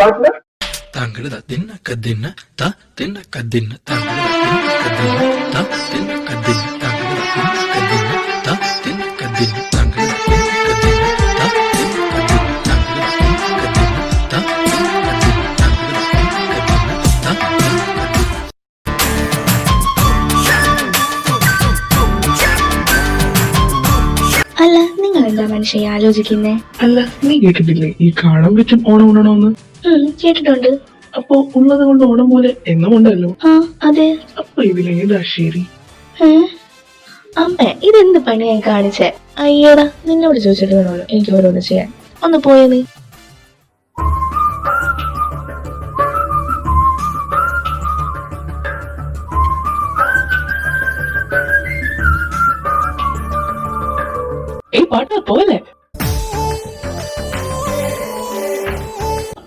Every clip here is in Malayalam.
പാർട്ട്ണർ താങ്കള് തിന്ന കദ്ദിന്ന ത തിന്ന കദ്ദിന്ന താങ്കള് തിന്ന കദ്ദിന്ന ത തിന്ന കദ്ദിന്ന താങ്കള് തിന്ന കദ്ദിന്ന ത തിന്ന കദ്ദിന്ന താങ്കള് തിന്ന കദ്ദിന്ന ത തിന്ന കദ്ദിന്ന താങ്കള് തിന്ന കദ്ദിന്ന ത തിന്ന കദ്ദിന്ന താങ്കള് തിന്ന കദ്ദിന്ന ത അല്ല, നിങ്ങൾ എന്താ മനുഷ്യ ആലോചിക്കുന്നേ? അല്ല, നീ കേട്ടിട്ടില്ലേ ഈ കാണാൻ പറ്റും ഓണം ഉണ്ണണമെന്ന്? കേട്ടിട്ടുണ്ട്. അപ്പൊ ഉള്ളത് കൊണ്ട് ഓണം പോലെ എന്നുമുണ്ടല്ലോ. ആ അതെ. അപ്പൊ ഇതിലേതാ ശരി? അമ്മ ഇതെന്ത് പണിയായി കാണിച്ചേ? അയ്യടാ, നിന്നോട് ചോദിച്ചിട്ട് വേണമല്ലോ എനിക്ക് ഓരോന്ന് ചെയ്യാൻ. ഒന്ന് പോയേ നീ. ഈ പാട്ട് പോലെ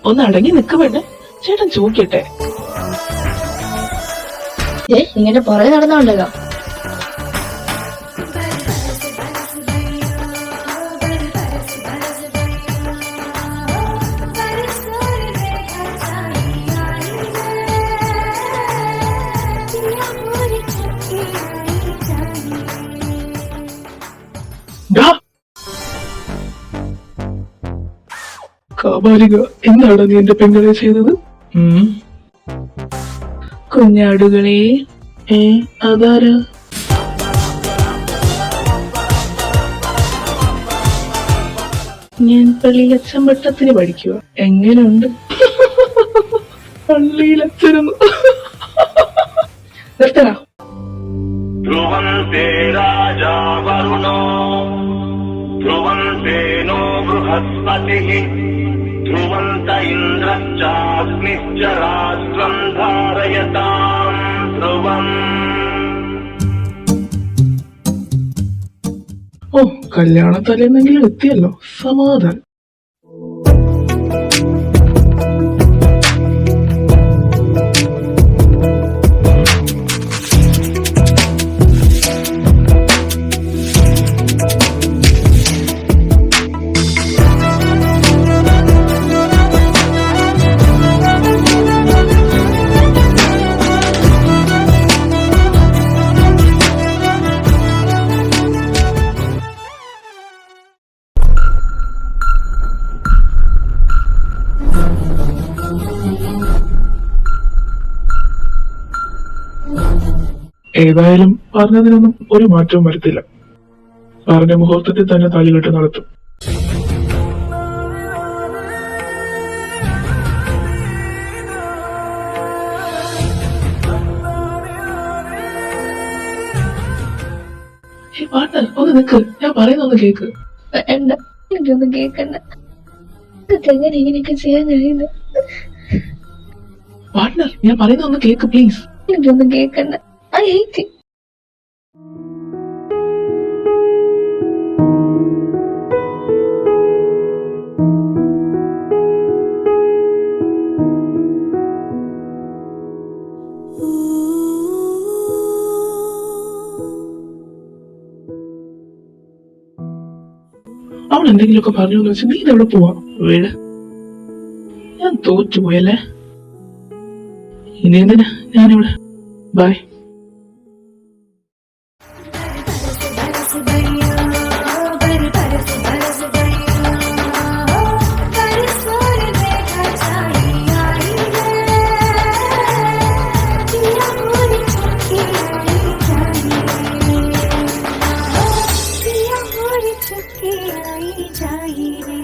ഒന്ന് അടങ്ങി നിക്ക് വേണ്ടേ? ചേട്ടൻ ചോദിക്കട്ടെ. ഇങ്ങനെ പുറകെ നടന്നോണ്ടല്ലോ. കാബാലിക, എന്താണ് നീ എന്റെ പെങ്ങളെ ചെയ്തത്? കുഞ്ഞാടുകളെ, അതാരാ? ഞാൻ പള്ളിയിലച്ഛൻ പട്ടത്തിന് പഠിക്കുക. എങ്ങനെയുണ്ട്? പള്ളിയിലച്ഛനെന്ന് നിർത്തണ. ധ്രുവന്തേ രാജാ വരുണോ ധ്രുവന്തേനോ ബൃഹസ്പതിഃ ധ്രുവന്ത ഇന്ദ്രശ്ചാഗ്നിശ്ച രാഷ്ട്രം ധാരയതാം ധ്രുവം. ഓ, കല്യാണത്തലേന്നെങ്കിലും എത്തിയല്ലോ, സമാധാനം. ഏതായാലും പറഞ്ഞതിനൊന്നും ഒരു മാറ്റവും വരുത്തില്ല. പറഞ്ഞ മുഹൂർത്തത്തിൽ തന്നെ താലികെട്ട് നടത്തും. പാർട്ട്ണർ, ഒന്ന് നിക്ക്, ഞാൻ പറയുന്നൊന്ന് കേക്ക്. വേണ്ട, എനിക്കൊന്നും കേക്കണ്ട. എങ്ങനെ ഇങ്ങനെയൊക്കെ ചെയ്യാൻ കഴിയുന്നു? പാർട്ട്ണർ, ഞാൻ പറയുന്നൊന്ന് കേക്ക് പ്ലീസ്. എനിക്കൊന്നും കേക്കണ്ട. I hate it. അവൾ എന്തെങ്കിലുമൊക്കെ പറഞ്ഞു എന്ന് വെച്ചാൽ നീ ഇതെവിടെ പോവാ? വീട് ഞാൻ തോറ്റുപോയല്ലേ. ഇനി എന്തിനാ ഞാനിവിടെ? ബൈ. आई जाए रे।